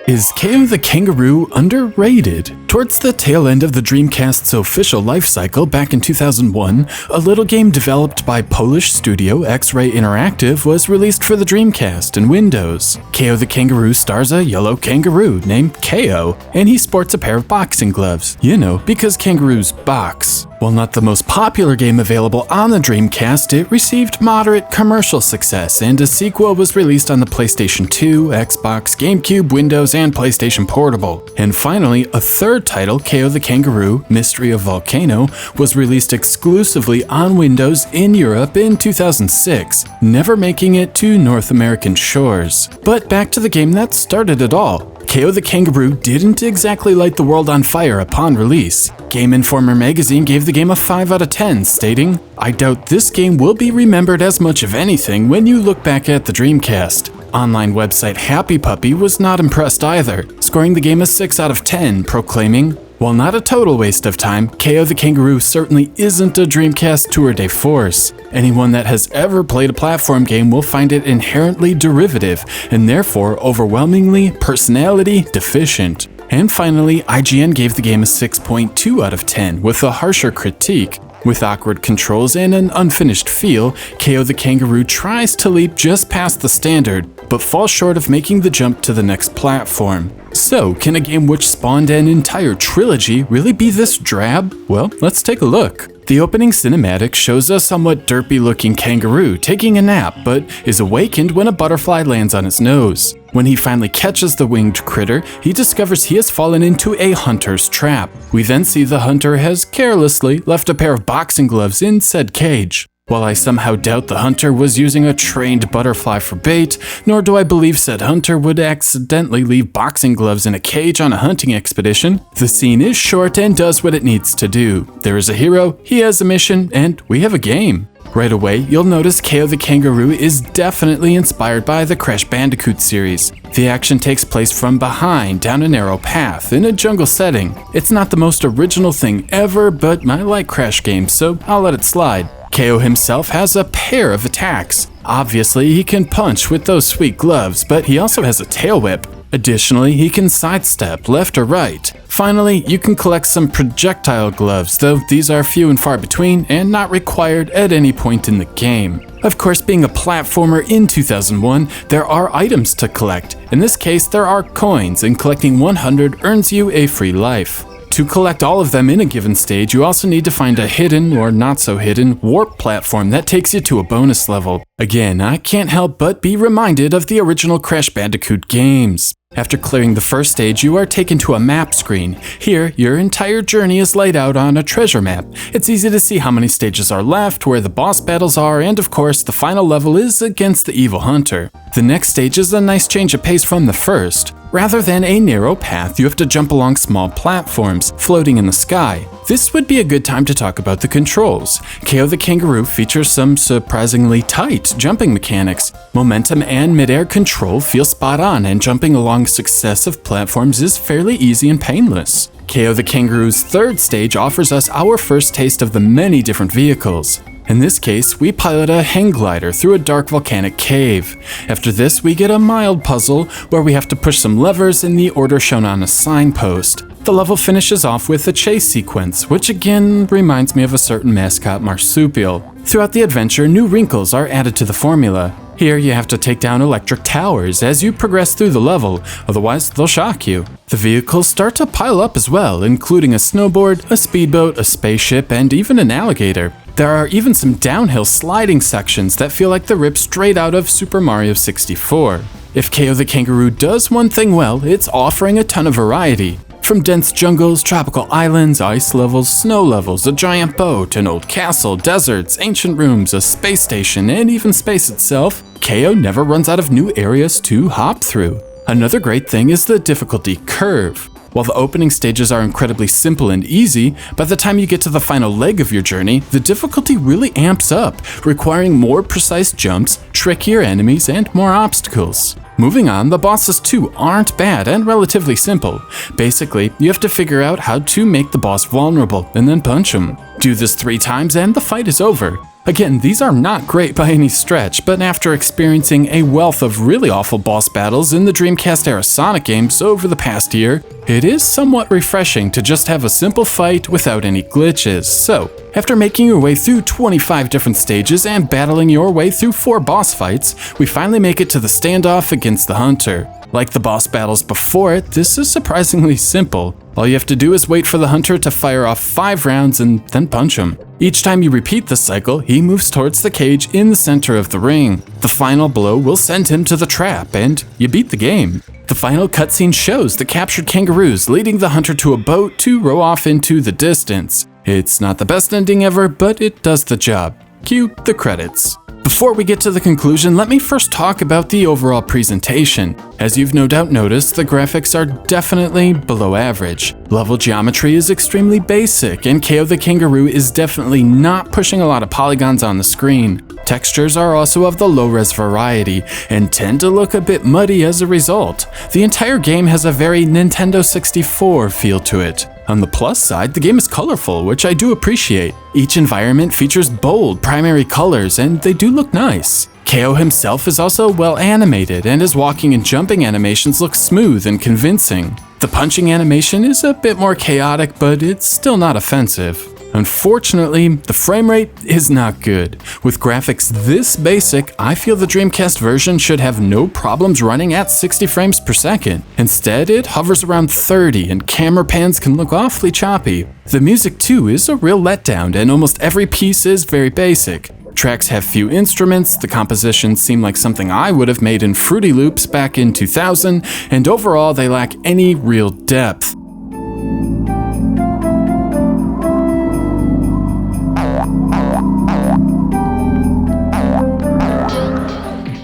Is Kao the Kangaroo underrated? Towards the tail end of the Dreamcast's official life cycle back in 2001, a little game developed by Polish studio X-Ray Interactive was released for the Dreamcast and Windows. Kao the Kangaroo stars a yellow kangaroo named Kao, and he sports a pair of boxing gloves. You know, because kangaroos box. While not the most popular game available on the Dreamcast, it received moderate commercial success, and a sequel was released on the PlayStation 2, Xbox, GameCube, Windows, and PlayStation Portable. And finally, a third title, Kao the Kangaroo: Mystery of Volcano, was released exclusively on Windows in Europe in 2006, never making it to North American shores. But back to the game that started it all. Kao the Kangaroo didn't exactly light the world on fire upon release. Game Informer magazine gave the game a 5 out of 10, stating, "I doubt this game will be remembered as much of anything when you look back at the Dreamcast." Online website Happy Puppy was not impressed either, scoring the game a 6 out of 10, proclaiming, "While not a total waste of time, Kao the Kangaroo certainly isn't a Dreamcast tour de force. Anyone that has ever played a platform game will find it inherently derivative, and therefore overwhelmingly personality deficient." And finally, IGN gave the game a 6.2 out of 10, with a harsher critique. With awkward controls and an unfinished feel, Kao the Kangaroo tries to leap just past the standard, but falls short of making the jump to the next platform. So, can a game which spawned an entire trilogy really be this drab? Well, let's take a look. The opening cinematic shows a somewhat derpy-looking kangaroo taking a nap, but is awakened when a butterfly lands on his nose. When he finally catches the winged critter, he discovers he has fallen into a hunter's trap. We then see the hunter has carelessly left a pair of boxing gloves in said cage. While I somehow doubt the hunter was using a trained butterfly for bait, nor do I believe said hunter would accidentally leave boxing gloves in a cage on a hunting expedition, the scene is short and does what it needs to do. There is a hero, he has a mission, and we have a game. Right away, you'll notice Kao the Kangaroo is definitely inspired by the Crash Bandicoot series. The action takes place from behind, down a narrow path, in a jungle setting. It's not the most original thing ever, but I like Crash games, so I'll let it slide. Kao himself has a pair of attacks. Obviously, he can punch with those sweet gloves, but he also has a tail whip. Additionally, he can sidestep left or right. Finally, you can collect some projectile gloves, though these are few and far between and not required at any point in the game. Of course, being a platformer in 2001, there are items to collect. In this case, there are coins, and collecting 100 earns you a free life. To collect all of them in a given stage, you also need to find a hidden, or not so hidden, warp platform that takes you to a bonus level. Again, I can't help but be reminded of the original Crash Bandicoot games. After clearing the first stage, you are taken to a map screen. Here, your entire journey is laid out on a treasure map. It's easy to see how many stages are left, where the boss battles are, and of course, the final level is against the evil hunter. The next stage is a nice change of pace from the first. Rather than a narrow path, you have to jump along small platforms, floating in the sky. This would be a good time to talk about the controls. Kao the Kangaroo features some surprisingly tight jumping mechanics. Momentum and midair control feel spot on, and jumping along successive platforms is fairly easy and painless. Kao the Kangaroo's third stage offers us our first taste of the many different vehicles. In this case, we pilot a hang glider through a dark volcanic cave. After this, we get a mild puzzle where we have to push some levers in the order shown on a signpost. The level finishes off with a chase sequence, which again reminds me of a certain mascot marsupial. Throughout the adventure, new wrinkles are added to the formula. Here, you have to take down electric towers as you progress through the level, otherwise they'll shock you. The vehicles start to pile up as well, including a snowboard, a speedboat, a spaceship, and even an alligator. There are even some downhill sliding sections that feel like they're ripped straight out of Super Mario 64. If Kao the Kangaroo does one thing well, it's offering a ton of variety. From dense jungles, tropical islands, ice levels, snow levels, a giant boat, an old castle, deserts, ancient rooms, a space station, and even space itself, Kao never runs out of new areas to hop through. Another great thing is the difficulty curve. While the opening stages are incredibly simple and easy, by the time you get to the final leg of your journey, the difficulty really amps up, requiring more precise jumps, trickier enemies, and more obstacles. Moving on, the bosses too aren't bad and relatively simple. Basically, you have to figure out how to make the boss vulnerable and then punch him. Do this 3 times and the fight is over. Again, these are not great by any stretch, but after experiencing a wealth of really awful boss battles in the Dreamcast era Sonic games over the past year, it is somewhat refreshing to just have a simple fight without any glitches. So, after making your way through 25 different stages and battling your way through 4 boss fights, we finally make it to the standoff against the Hunter. Like the boss battles before it, this is surprisingly simple. All you have to do is wait for the Hunter to fire off 5 rounds and then punch him. Each time you repeat the cycle, he moves towards the cage in the center of the ring. The final blow will send him to the trap, and you beat the game. The final cutscene shows the captured kangaroos leading the Hunter to a boat to row off into the distance. It's not the best ending ever, but it does the job. Cue the credits. Before we get to the conclusion, let me first talk about the overall presentation. As you've no doubt noticed, the graphics are definitely below average. Level geometry is extremely basic, and Kao the Kangaroo is definitely not pushing a lot of polygons on the screen. Textures are also of the low-res variety, and tend to look a bit muddy as a result. The entire game has a very Nintendo 64 feel to it. On the plus side, the game is colorful, which I do appreciate. Each environment features bold primary colors, and they do look nice. Kao himself is also well animated, and his walking and jumping animations look smooth and convincing. The punching animation is a bit more chaotic, but it's still not offensive. Unfortunately, the frame rate is not good. With graphics this basic, I feel the Dreamcast version should have no problems running at 60 frames per second. Instead, it hovers around 30 and camera pans can look awfully choppy. The music too is a real letdown, and almost every piece is very basic. Tracks have few instruments, the compositions seem like something I would have made in Fruity Loops back in 2000, and overall they lack any real depth.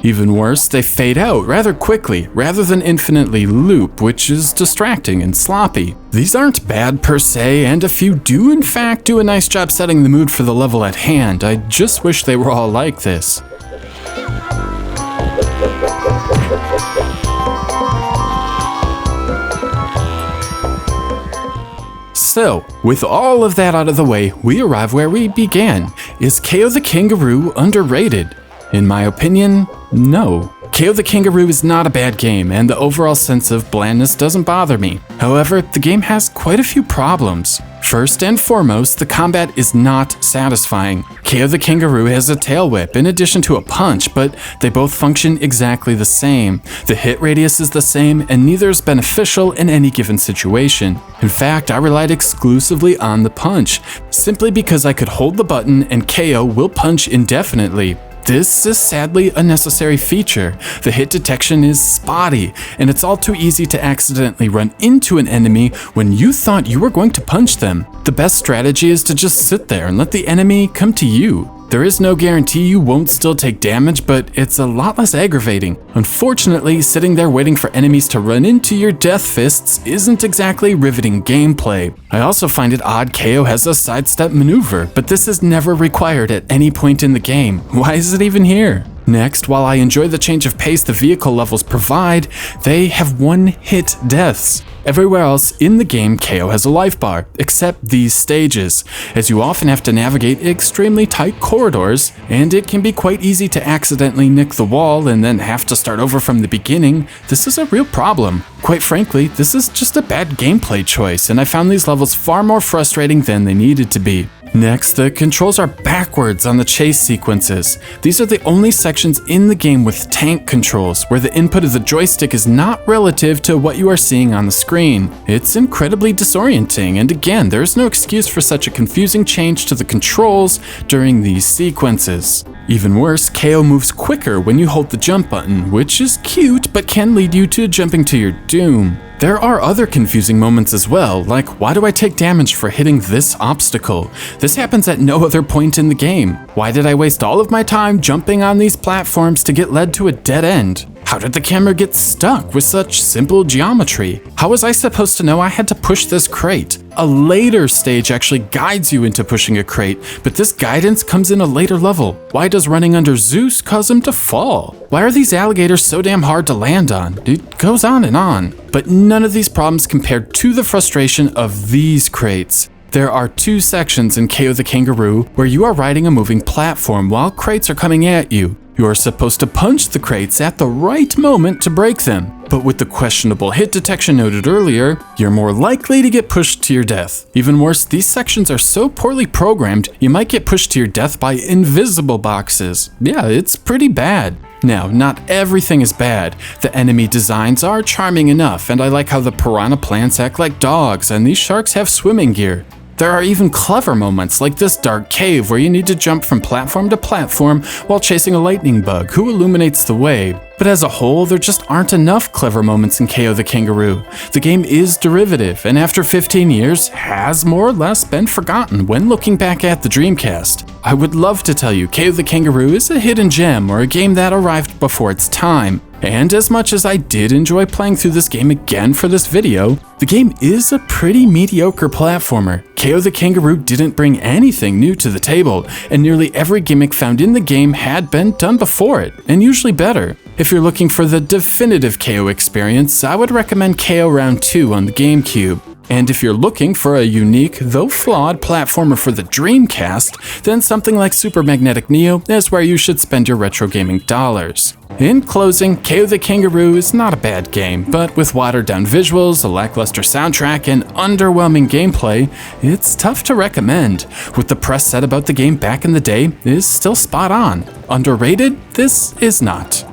Even worse, they fade out rather quickly, rather than infinitely loop, which is distracting and sloppy. These aren't bad per se, and a few do in fact do a nice job setting the mood for the level at hand. I just wish they were all like this. So, with all of that out of the way, we arrive where we began. Is Kao the Kangaroo underrated? In my opinion, no. Kao the Kangaroo is not a bad game, and the overall sense of blandness doesn't bother me. However, the game has quite a few problems. First and foremost, the combat is not satisfying. Kao the Kangaroo has a tail whip in addition to a punch, but they both function exactly the same. The hit radius is the same, and neither is beneficial in any given situation. In fact, I relied exclusively on the punch, simply because I could hold the button and Kao will punch indefinitely. This is sadly a necessary feature. The hit detection is spotty, and it's all too easy to accidentally run into an enemy when you thought you were going to punch them. The best strategy is to just sit there and let the enemy come to you. There is no guarantee you won't still take damage, but it's a lot less aggravating. Unfortunately, sitting there waiting for enemies to run into your death fists isn't exactly riveting gameplay. I also find it odd Kao has a sidestep maneuver, but this is never required at any point in the game. Why is it even here? Next, while I enjoy the change of pace the vehicle levels provide, they have one-hit deaths. Everywhere else in the game, Kao has a life bar, except these stages, as you often have to navigate extremely tight corridors, and it can be quite easy to accidentally nick the wall and then have to start over from the beginning. This is a real problem. Quite frankly, this is just a bad gameplay choice, and I found these levels far more frustrating than they needed to be. Next, the controls are backwards on the chase sequences. These are the only sections in the game with tank controls, where the input of the joystick is not relative to what you are seeing on the screen. It's incredibly disorienting, and again, there is no excuse for such a confusing change to the controls during these sequences. Even worse, Kao moves quicker when you hold the jump button, which is cute but can lead you to jumping to your doom. There are other confusing moments as well, like why do I take damage for hitting this obstacle? This happens at no other point in the game. Why did I waste all of my time jumping on these platforms to get led to a dead end? How did the camera get stuck with such simple geometry? How was I supposed to know I had to push this crate? A later stage actually guides you into pushing a crate, but this guidance comes in a later level. Why does running under Zeus cause him to fall? Why are these alligators so damn hard to land on? It goes on and on. But none of these problems compared to the frustration of these crates. There are two sections in Kao the Kangaroo where you are riding a moving platform while crates are coming at you. You are supposed to punch the crates at the right moment to break them, but with the questionable hit detection noted earlier, you're more likely to get pushed to your death. Even worse, these sections are so poorly programmed, you might get pushed to your death by invisible boxes. Yeah, it's pretty bad. Now, not everything is bad. The enemy designs are charming enough, and I like how the piranha plants act like dogs, and these sharks have swimming gear. There are even clever moments like this dark cave where you need to jump from platform to platform while chasing a lightning bug who illuminates the way. But as a whole, there just aren't enough clever moments in Kao the Kangaroo. The game is derivative, and after 15 years, has more or less been forgotten when looking back at the Dreamcast. I would love to tell you Kao the Kangaroo is a hidden gem or a game that arrived before its time. And as much as I did enjoy playing through this game again for this video, the game is a pretty mediocre platformer. Kao the Kangaroo didn't bring anything new to the table, and nearly every gimmick found in the game had been done before it, and usually better. If you're looking for the definitive Kao experience, I would recommend Kao Round 2 on the GameCube. And if you're looking for a unique, though flawed, platformer for the Dreamcast, then something like Super Magnetic Neo is where you should spend your retro gaming dollars. In closing, Kao the Kangaroo is not a bad game, but with watered-down visuals, a lackluster soundtrack, and underwhelming gameplay, it's tough to recommend. What the press said about the game back in the day is still spot on. Underrated? This is not.